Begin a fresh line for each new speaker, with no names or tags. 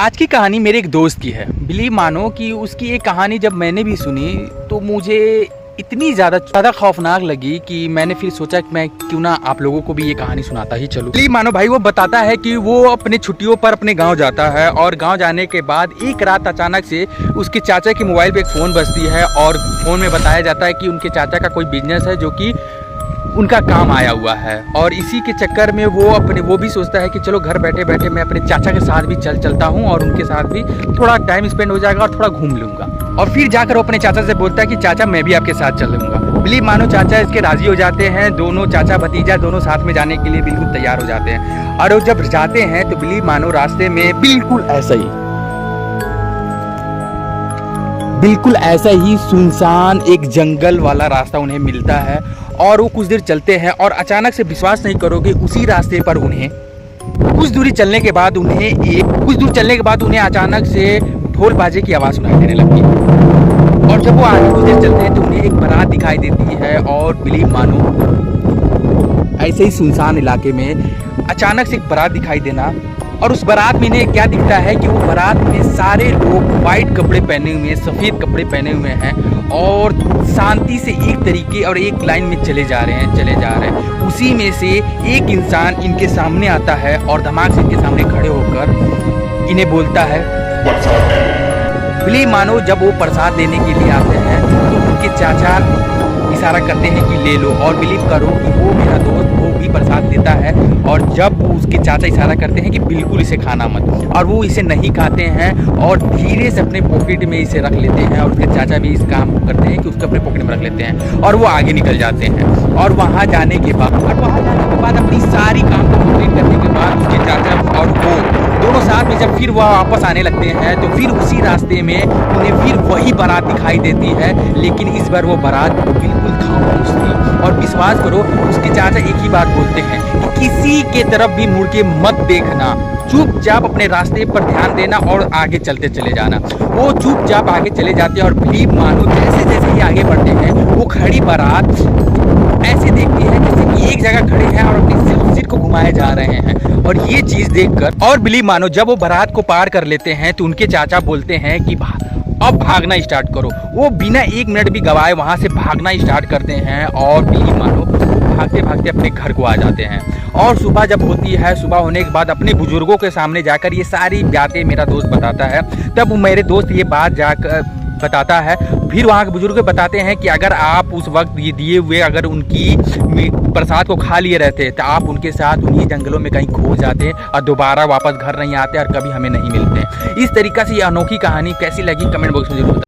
आज की कहानी मेरे एक दोस्त की है। बिलीव मानो कि उसकी एक कहानी जब मैंने भी सुनी तो मुझे इतनी ज़्यादा खौफनाक लगी कि मैंने फिर सोचा कि मैं क्यों ना आप लोगों को भी ये कहानी सुनाता ही चलूं। बिलीव मानो भाई, वो बताता है कि वो अपने छुट्टियों पर अपने गांव जाता है और गांव जाने के बाद एक रात अचानक से उसके चाचा के मोबाइल पे एक फ़ोन बजती है और फ़ोन में बताया जाता है कि उनके चाचा का कोई बिजनेस है जो कि उनका काम आया हुआ है। और इसी के चक्कर में वो भी सोचता है कि चलो घर बैठे बैठे मैं अपने चाचा के साथ भी चलता हूँ और उनके साथ भी थोड़ा टाइम स्पेंड हो जाएगा और थोड़ा घूम लूँगा। और फिर जाकर वो अपने चाचा से बोलता है कि चाचा मैं भी आपके साथ चलूँगा। बिलीव मानो चाचा इसके राज़ी हो जाते हैं। दोनों चाचा भतीजा दोनों साथ में जाने के लिए बिल्कुल तैयार हो जाते हैं। और वो जब जाते हैं तो बिलीव मानो रास्ते में बिल्कुल ऐसा ही सुनसान एक जंगल वाला रास्ता उन्हें मिलता है। और वो कुछ देर चलते हैं और अचानक से विश्वास नहीं करोगे उसी रास्ते पर उन्हें कुछ दूर चलने के बाद उन्हें अचानक से ढोल बाजे की आवाज़ सुनाई देने लगती है। और जब वो आगे कुछ देर चलते हैं तो उन्हें एक बारात दिखाई देती है। और बिलीव मानो ऐसे ही सुनसान इलाके में अचानक से एक बारात दिखाई देना, और उस बारात में इन्हें क्या दिखता है कि वो बारात में सारे लोग वाइट कपड़े पहने हुए हैं, सफ़ेद कपड़े पहने हुए हैं और शांति से एक तरीके और एक लाइन में चले जा रहे हैं। उसी में से एक इंसान इनके सामने आता है और धमाक से इनके सामने खड़े होकर इन्हें बोलता है बिलीव मानो जब वो प्रसाद लेने के लिए आते हैं तो उनके चाचा इशारा करते हैं कि ले लो। और बिलीव करो कि वो मेरा दोस्त वो भी प्रसाद लेता है। और जब उसके चाचा इशारा करते हैं कि बिल्कुल इसे खाना मत, और वो इसे नहीं खाते हैं और धीरे से अपने पॉकेट में इसे रख लेते हैं। और उसके चाचा भी इस काम को करते हैं कि उसको अपने पॉकेट में रख लेते हैं और वो आगे निकल जाते हैं। और वहाँ जाने के बाद अपनी सारी काम को कंप्लीट करने के बाद उसके चाचा और वो दोनों साथ में जब फिर वह वापस आने लगते हैं तो फिर उसी रास्ते में उन्हें फिर वही बारात दिखाई देती है। लेकिन इस बार वो बारात बिल्कुल खामोश थी। और विश्वास करो उसके चाचा एक ही बात बोलते हैं कि किसी के तरफ भी मुड़ के मत देखना, चुपचाप अपने रास्ते पर ध्यान देना और आगे चलते चले जाना। वो चुपचाप आगे चले जाते हैं और बिलीव मानो जैसे जैसे ही आगे बढ़ते हैं वो खड़ी बारात ऐसे देखती है जैसे कि एक जगह खड़े हैं और अपनी सिर को घुमाए जा रहे हैं। और ये चीज़ देखकर और बिलीव मानो जब वो बारात को पार कर लेते हैं तो उनके चाचा बोलते हैं कि अब भागना स्टार्ट करो। वो बिना एक मिनट भी गवाए वहाँ से भागना स्टार्ट करते हैं और बिलीव मानो भागते भागते अपने घर को आ जाते हैं। और सुबह जब होती है, सुबह होने के बाद अपने बुजुर्गों के सामने जाकर ये सारी बातें मेरा दोस्त बताता है। तब मेरे दोस्त ये बात जाकर बताता है, फिर वहाँ के बुजुर्ग बताते हैं कि अगर आप उस वक्त ये दिए हुए अगर उनकी प्रसाद को खा लिए रहते तो आप उनके साथ उन्हीं जंगलों में कहीं खो जाते और दोबारा वापस घर नहीं आते और कभी हमें नहीं मिलते। इस तरीक़े से ये अनोखी कहानी कैसी लगी कमेंट बॉक्स में जरूर